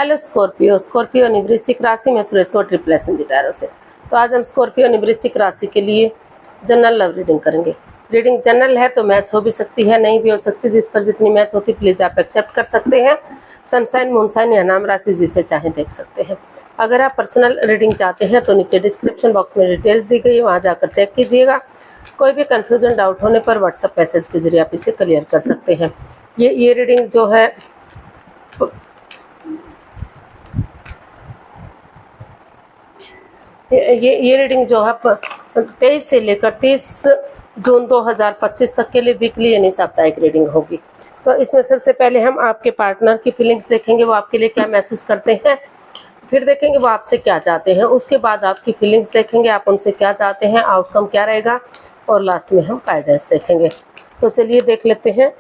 Hello Scorpio. Scorpio यानी वृश्चिक राशि में सूरज को ट्रिपल दी तारों से। तो आज हम स्कॉर्पियो यानी वृश्चिक राशि के लिए जनरल लव रीडिंग करेंगे। रीडिंग जनरल है तो मैच हो भी सकती है, नहीं भी हो सकती। जिस पर जितनी मैच होती प्लीज आप एक्सेप्ट कर सकते हैं। सनसाइन, मूनसाइन या नाम राशि जिसे चाहे देख सकते हैं। अगर आप पर्सनल रीडिंग चाहते हैं तो नीचे डिस्क्रिप्शन बॉक्स में डिटेल्स दी गई है, वहाँ जाकर चेक कीजिएगा। कोई भी कंफ्यूजन डाउट होने पर व्हाट्सएप मैसेज के जरिए आप इसे क्लियर कर सकते हैं। ये रीडिंग जो है ये रीडिंग जो है 23 से लेकर 30 जून 2025 तक के लिए वीकली यानी साप्ताहिक रीडिंग होगी। तो इसमें सबसे पहले हम आपके पार्टनर की फीलिंग्स देखेंगे, वो आपके लिए क्या महसूस करते हैं। फिर देखेंगे वो आपसे क्या चाहते हैं। उसके बाद आपकी फीलिंग्स देखेंगे, आप उनसे क्या चाहते हैं, आउटकम क्या रहेगा। और लास्ट में हम गाइडेंस देखेंगे। तो चलिए देख लेते हैं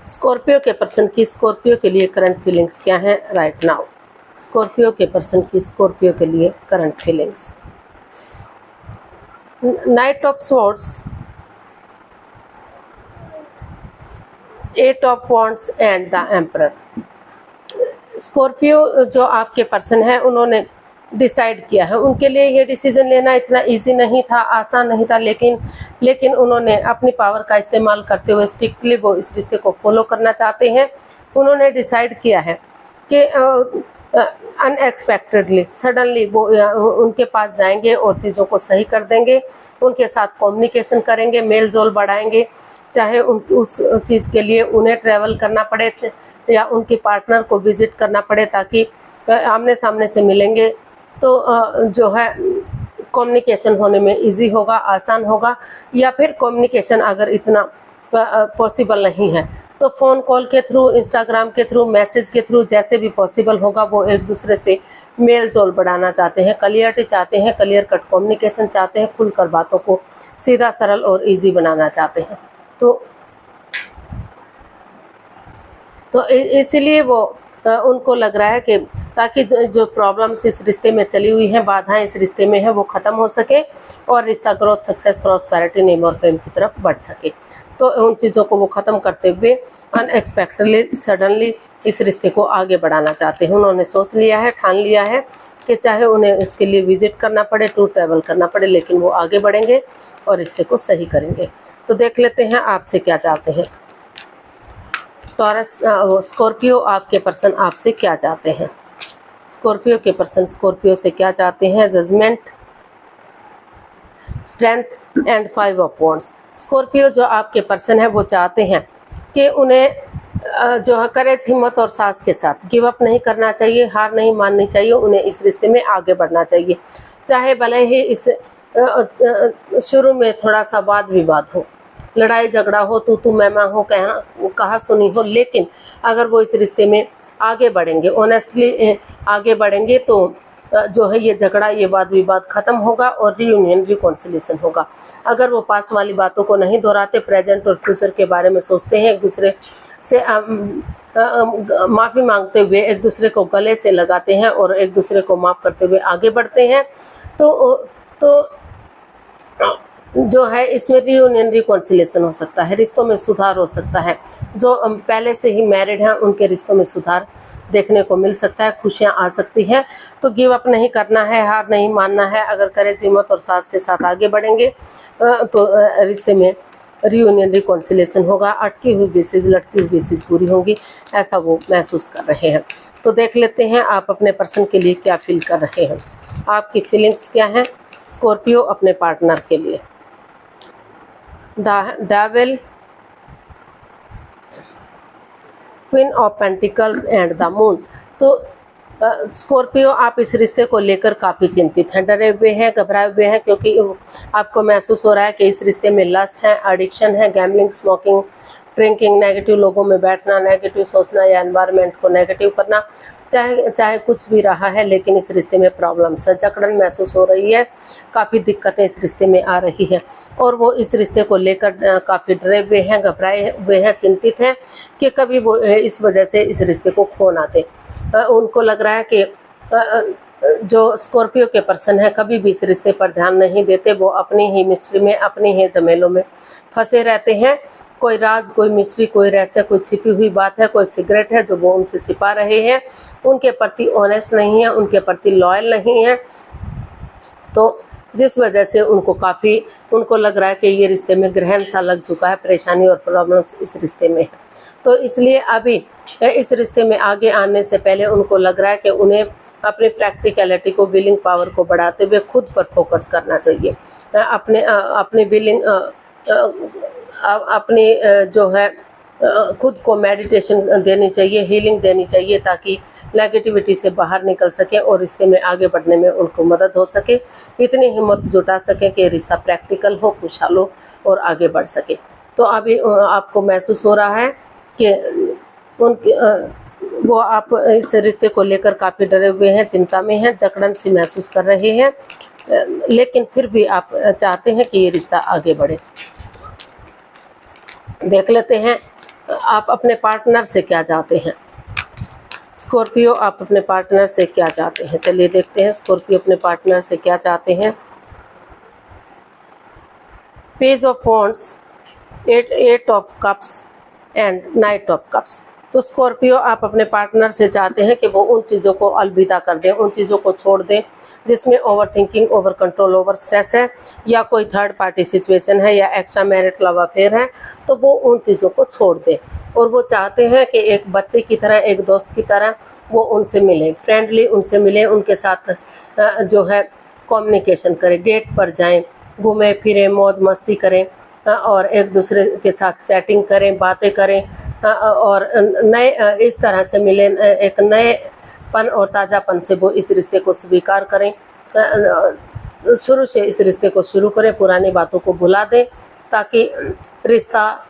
स्कॉर्पियो के पर्सन की स्कॉर्पियो के लिए करंट फीलिंग्स क्या है राइट नाउ। स्कॉर्पियो के पर्सन की स्कॉर्पियो के लिए current feelings. Night of swords, 8 of wands and the emperor. Scorpio जो आपके पर्सन है उन्होंने डिसाइड किया है। उनके लिए ये डिसीजन लेना इतना इजी नहीं था, आसान नहीं था, लेकिन उन्होंने अपनी पावर का इस्तेमाल करते हुए स्ट्रिक्टली वो इस रिश्ते को फॉलो करना चाहते हैं। उन्होंने डिसाइड किया है कि अनएक्सपेक्टेडली सडनली वो उनके पास जाएंगे और चीज़ों को सही कर देंगे। उनके साथ कम्युनिकेशन करेंगे, मेल जोल बढ़ाएंगे, चाहे उस चीज़ के लिए उन्हें ट्रैवल करना पड़े या उनके पार्टनर को विजिट करना पड़े, ताकि आमने सामने से मिलेंगे तो जो है कम्युनिकेशन होने में इजी होगा, आसान होगा। या फिर कम्युनिकेशन अगर इतना पॉसिबल नहीं है तो फ़ोन कॉल के थ्रू, इंस्टाग्राम के थ्रू, मैसेज के थ्रू, जैसे भी पॉसिबल होगा वो एक दूसरे से मेल जोल बढ़ाना चाहते हैं, क्लियरिटी चाहते हैं, क्लियर कट कम्युनिकेशन चाहते हैं, खुलकर बातों को सीधा, सरल और इजी बनाना चाहते हैं। तो इसलिए वो उनको लग रहा है कि ताकि जो प्रॉब्लम्स इस रिश्ते में चली हुई हैं, बाधाएं इस रिश्ते में हैं, वो ख़त्म हो सके और रिश्ता ग्रोथ, सक्सेस, प्रॉस्पेरिटी, नेम और फेम की तरफ बढ़ सके। तो उन चीज़ों को वो ख़त्म करते हुए अनएक्सपेक्टेडली सडनली इस रिश्ते को आगे बढ़ाना चाहते हैं। उन्होंने सोच लिया है, ठान लिया है कि चाहे उन्हें उसके लिए विजिट करना पड़े, टूर ट्रैवल करना पड़े, लेकिन वो आगे बढ़ेंगे और रिश्ते को सही करेंगे। तो देख लेते हैं आपसे क्या चाहते हैं। टॉरस, स्कॉर्पियो आपके पर्सन आपसे क्या चाहते हैं। स्कॉर्पियो के पर्सन स्कॉर्पियो से क्या चाहते हैं। Judgement, strength and 5 of wands. Scorpio जो आपके पर्सन है वो चाहते हैं कि उन्हें जो है करेज, हिम्मत और साहस के साथ गिव अप नहीं करना चाहिए, हार नहीं माननी चाहिए। उन्हें इस रिश्ते में आगे बढ़ना चाहिए, चाहे भले ही इस शुरू में थोड़ा सा वाद विवाद हो, लड़ाई झगड़ा हो, तू मैं हो, कहा सुनी हो, लेकिन अगर वो इस रिश्ते में आगे बढ़ेंगे, ऑनेस्टली आगे बढ़ेंगे, तो जो है ये झगड़ा, ये वाद विवाद खत्म होगा और रियूनियन, रिकॉन्सिलेशन होगा। अगर वो पास्ट वाली बातों को नहीं दोहराते, प्रेजेंट और फ्यूचर के बारे में सोचते हैं, एक दूसरे से माफ़ी मांगते हुए एक दूसरे को गले से लगाते हैं और एक दूसरे को माफ़ करते हुए आगे बढ़ते हैं, तो जो है इसमें रियूनियन, रिकॉन्सिलेशन हो सकता है, रिश्तों में सुधार हो सकता है। जो पहले से ही मैरिड हैं उनके रिश्तों में सुधार देखने को मिल सकता है, खुशियां आ सकती हैं। तो गिव अप नहीं करना है, हार नहीं मानना है। अगर करेज, हिम्मत और साहस के साथ आगे बढ़ेंगे तो रिश्ते में रियूनियन, रिकॉन्सिलेशन होगा। अटकी हुई बेसिस, लटकी हुई बेसिस पूरी होंगी, ऐसा वो महसूस कर रहे हैं। तो देख लेते हैं आप अपने पर्सन के लिए क्या फील कर रहे हैं, आपकी फीलिंग्स क्या हैं स्कॉर्पियो अपने पार्टनर के लिए। Devil, queen of pentacles and the moon. तो स्कॉर्पियो आप इस रिश्ते को लेकर काफ़ी चिंतित हैं, डरे हुए हैं, घबराए हुए हैं, क्योंकि आपको महसूस हो रहा है कि इस रिश्ते में लस्ट है, एडिक्शन है, गैम्बलिंग, स्मोकिंग, ड्रिंकिंग, नेगेटिव लोगों में बैठना, नेगेटिव सोचना या एनवायरनमेंट को नेगेटिव करना, चाहे कुछ भी रहा है, लेकिन इस रिश्ते में प्रॉब्लम्स है, जकड़न महसूस हो रही है, काफ़ी दिक्कतें इस रिश्ते में आ रही है और वो इस रिश्ते को लेकर काफ़ी डरे हुए हैं, घबराए हुए हैं, चिंतित हैं कि कभी वो इस वजह से इस रिश्ते को खो ना दे। उनको लग रहा है कि जो स्कॉर्पियो के पर्सन है कभी भी इस रिश्ते पर ध्यान नहीं देते, वो अपनी ही मिस्ट्री में, अपनी ही झमेलों में फंसे रहते हैं। कोई राज, कोई मिस्ट्री, कोई रहस्य, कोई छिपी हुई बात है, कोई सिगरेट है जो वो उनसे छिपा रहे हैं, उनके प्रति ऑनेस्ट नहीं है, उनके प्रति लॉयल नहीं है। तो जिस वजह से उनको लग रहा है कि ये रिश्ते में ग्रहण सा लग चुका है, परेशानी और प्रॉब्लम्स इस रिश्ते में है। तो इसलिए अभी इस रिश्ते में आगे आने से पहले उनको लग रहा है कि उन्हें अपनी प्रैक्टिकलिटी को, विलिंग पावर को बढ़ाते हुए खुद पर फोकस करना चाहिए। अपनी विलिंग अपनी जो है खुद को मेडिटेशन देनी चाहिए, हीलिंग देनी चाहिए, ताकि नेगेटिविटी से बाहर निकल सके और रिश्ते में आगे बढ़ने में उनको मदद हो सके। इतनी हिम्मत जुटा सके कि रिश्ता प्रैक्टिकल हो, खुशहाल हो और आगे बढ़ सके। तो अभी आपको महसूस हो रहा है कि वो आप इस रिश्ते को लेकर काफ़ी डरे हुए हैं, चिंता में हैं, जकड़न सी महसूस कर रहे हैं, लेकिन फिर भी आप चाहते हैं कि ये रिश्ता आगे बढ़े। देख लेते हैं आप अपने पार्टनर से क्या चाहते हैं। स्कॉर्पियो, आप अपने पार्टनर से क्या चाहते हैं? चलिए देखते हैं स्कॉर्पियो अपने पार्टनर से क्या चाहते हैं। Page of wands, eight of cups and knight of cups. तो स्कॉर्पियो, आप अपने पार्टनर से चाहते हैं कि वो उन चीज़ों को अलविदा कर दें, उन चीज़ों को छोड़ दें जिसमें over thinking, over control, over stress है, या कोई थर्ड पार्टी सिचुएशन है, या एक्स्ट्रा मैरिट लव अफेयर है। तो वो उन चीज़ों को छोड़ दें और वो चाहते हैं कि एक बच्चे की तरह, एक दोस्त की तरह वो उनसे मिले, फ्रेंडली उनसे मिले, उनके साथ जो है कम्युनिकेशन करें, डेट पर जाएं, घूमें फिरें, मौज मस्ती करें और एक दूसरे के साथ चैटिंग करें, बातें करें और नए इस तरह से मिलें, एक नएपन और ताज़ापन से वो इस रिश्ते को स्वीकार करें, शुरू से इस रिश्ते को शुरू करें, पुरानी बातों को भुला दें, ताकि रिश्ता,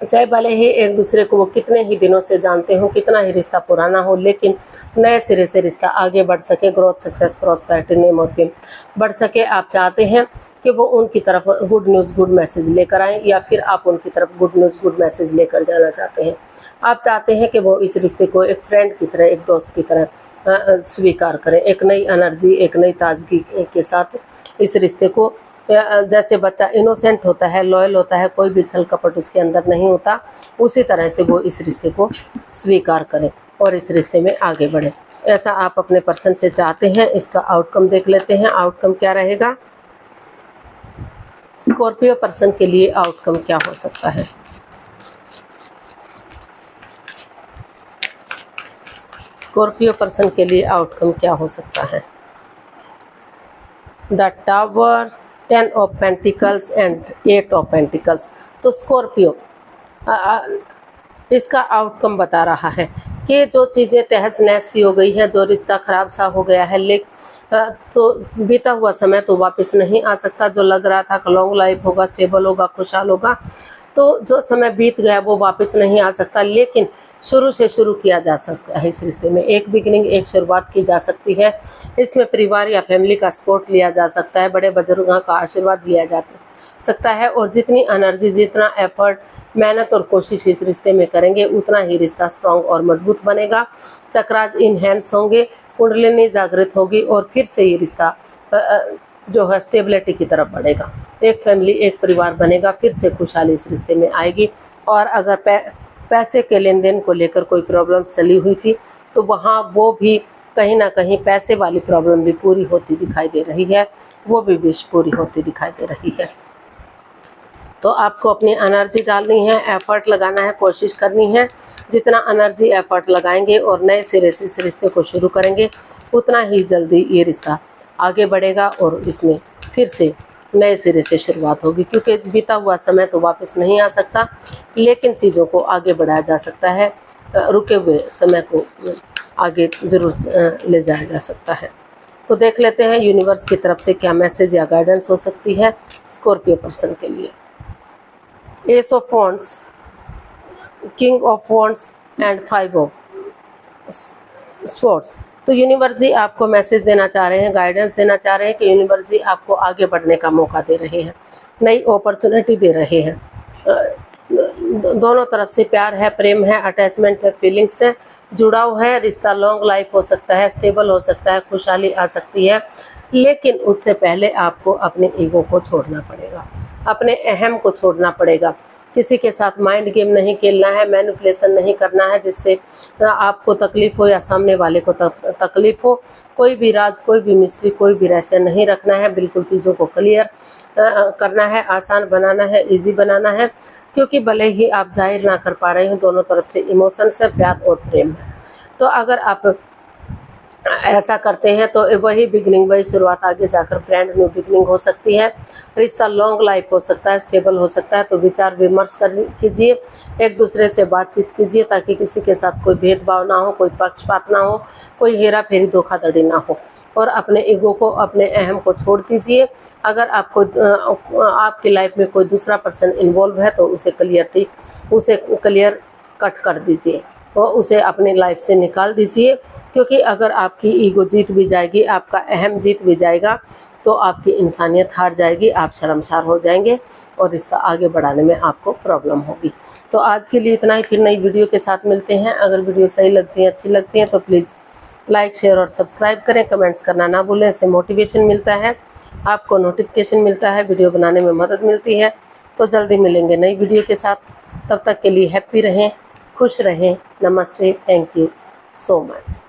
चाहे भले ही एक दूसरे को वो कितने ही दिनों से जानते हो, कितना ही रिश्ता पुराना हो, लेकिन नए सिरे से रिश्ता आगे बढ़ सके, ग्रोथ, सक्सेस, प्रॉस्पेरिटी, नेम और फेम बढ़ सके। आप चाहते हैं कि वो उनकी तरफ गुड न्यूज़, गुड मैसेज लेकर आएँ, या फिर आप उनकी तरफ गुड न्यूज़, गुड मैसेज लेकर जाना चाहते हैं। आप चाहते हैं कि वो इस रिश्ते को एक फ्रेंड की तरह, एक दोस्त की तरह स्वीकार करें, एक नई एनर्जी, एक नई ताजगी के साथ इस रिश्ते को, जैसे बच्चा इनोसेंट होता है, लॉयल होता है, कोई भी छल कपट उसके अंदर नहीं होता, उसी तरह से वो इस रिश्ते को स्वीकार करें और इस रिश्ते में आगे बढ़े। ऐसा आप अपने पर्सन से चाहते हैं। इसका आउटकम देख लेते हैं, आउटकम क्या रहेगा। स्कॉर्पियो पर्सन के लिए आउटकम क्या हो सकता है। स्कॉर्पियो पर्सन के लिए आउटकम क्या हो सकता है। The tower, 10 of pentacles and 8 of pentacles. तो स्कॉर्पियो, इसका आउटकम बता रहा है कि जो चीज़ें तहस नहस सी हो गई हैं, जो रिश्ता ख़राब सा हो गया है, तो बीता हुआ समय तो वापस नहीं आ सकता। जो लग रहा था कि लॉन्ग लाइफ होगा, स्टेबल होगा, खुशहाल होगा, तो जो समय बीत गया वो वापस नहीं आ सकता, लेकिन शुरू से शुरू किया जा सकता है। इस रिश्ते में एक बिगिनिंग, एक शुरुआत की जा सकती है। इसमें परिवार या फैमिली का सपोर्ट लिया जा सकता है, बड़े बुजुर्गों का आशीर्वाद लिया जा सकता है, और जितनी एनर्जी, जितना एफर्ट, मेहनत और कोशिश इस रिश्ते में करेंगे, उतना ही रिश्ता स्ट्रॉन्ग और मजबूत बनेगा। चक्रास इनहेंस होंगे, कुंडलिनी जागृत होगी और फिर से ये रिश्ता जो है स्टेबिलिटी की तरफ बढ़ेगा। एक फैमिली, एक परिवार बनेगा, फिर से खुशहाली इस रिश्ते में आएगी। और अगर पैसे के लेन देन को लेकर कोई प्रॉब्लम्स चली हुई थी, तो वहाँ वो भी कहीं ना कहीं पैसे वाली प्रॉब्लम भी पूरी होती दिखाई दे रही है, वो भी विश पूरी होती दिखाई दे रही है। तो आपको अपनी एनर्जी डालनी है, एफर्ट लगाना है, कोशिश करनी है। जितना एनर्जी, एफर्ट लगाएंगे और नए सिरे से इस रिश्ते को शुरू करेंगे, उतना ही जल्दी ये रिश्ता आगे बढ़ेगा और इसमें फिर से नए सिरे से शुरुआत होगी। क्योंकि बीता हुआ समय तो वापस नहीं आ सकता, लेकिन चीज़ों को आगे बढ़ाया जा सकता है, रुके हुए समय को आगे ज़रूर ले जाया जा सकता है। तो देख लेते हैं यूनिवर्स की तरफ से क्या मैसेज या गाइडेंस हो सकती है स्कॉर्पियो पर्सन के लिए। S of wands, king of wands and 5 of swords. तो यूनिवर्स जी आपको मैसेज देना चाह रहे हैं, गाइडेंस देना चाह रहे हैं कि यूनिवर्स जी आपको आगे बढ़ने का मौका दे रहे हैं, नई अपॉर्चुनिटी दे रहे हैं। दोनों तरफ से प्यार है, प्रेम है, अटैचमेंट है, फीलिंग्स है, जुड़ाव है, रिश्ता लॉन्ग लाइफ हो सकता है, स्टेबल हो सकता है, खुशहाली आ सकती है। लेकिन उससे पहले आपको अपने ईगो को छोड़ना पड़ेगा, अपने अहम को छोड़ना पड़ेगा। किसी के साथ माइंड गेम नहीं खेलना है, मैनिपुलेशन नहीं करना है जिससे आपको तकलीफ हो या सामने वाले को तकलीफ हो। कोई भी राज, कोई भी मिस्ट्री, कोई भी रहस्य नहीं रखना है। बिल्कुल चीज़ों को क्लियर करना है, आसान बनाना है, इजी बनाना है। क्योंकि भले ही आप जाहिर ना कर पा रहे हो, दोनों तरफ से इमोशंस है, प्यार और प्रेम है। तो अगर आप ऐसा करते हैं तो वही बिगनिंग, वही शुरुआत आगे जाकर ब्रांड न्यू बिगनिंग हो सकती है। रिश्ता लॉन्ग लाइफ हो सकता है, स्टेबल हो सकता है। तो विचार विमर्श कीजिए, एक दूसरे से बातचीत कीजिए ताकि किसी के साथ कोई भेदभाव ना हो, कोई पक्षपात ना हो, कोई हेरा फेरी धोखाधड़ी ना हो। और अपने ईगो को, अपने अहम को छोड़ दीजिए। अगर आपकी लाइफ में कोई दूसरा पर्सन इन्वॉल्व है तो उसे क्लियर कट कर दीजिए और उसे अपनी लाइफ से निकाल दीजिए। क्योंकि अगर आपकी ईगो जीत भी जाएगी, आपका अहम जीत भी जाएगा, तो आपकी इंसानियत हार जाएगी, आप शर्मसार हो जाएंगे और रिश्ता आगे बढ़ाने में आपको प्रॉब्लम होगी। तो आज के लिए इतना ही, फिर नई वीडियो के साथ मिलते हैं। अगर वीडियो सही लगती है, अच्छी लगती है तो प्लीज़ लाइक, शेयर और सब्सक्राइब करें। कमेंट्स करना ना भूलें, इससे मोटिवेशन मिलता है, आपको नोटिफिकेशन मिलता है, वीडियो बनाने में मदद मिलती है। तो जल्दी मिलेंगे नई वीडियो के साथ। तब तक के लिए हैप्पी रहें, खुश रहें। नमस्ते, थैंक यू सो मच।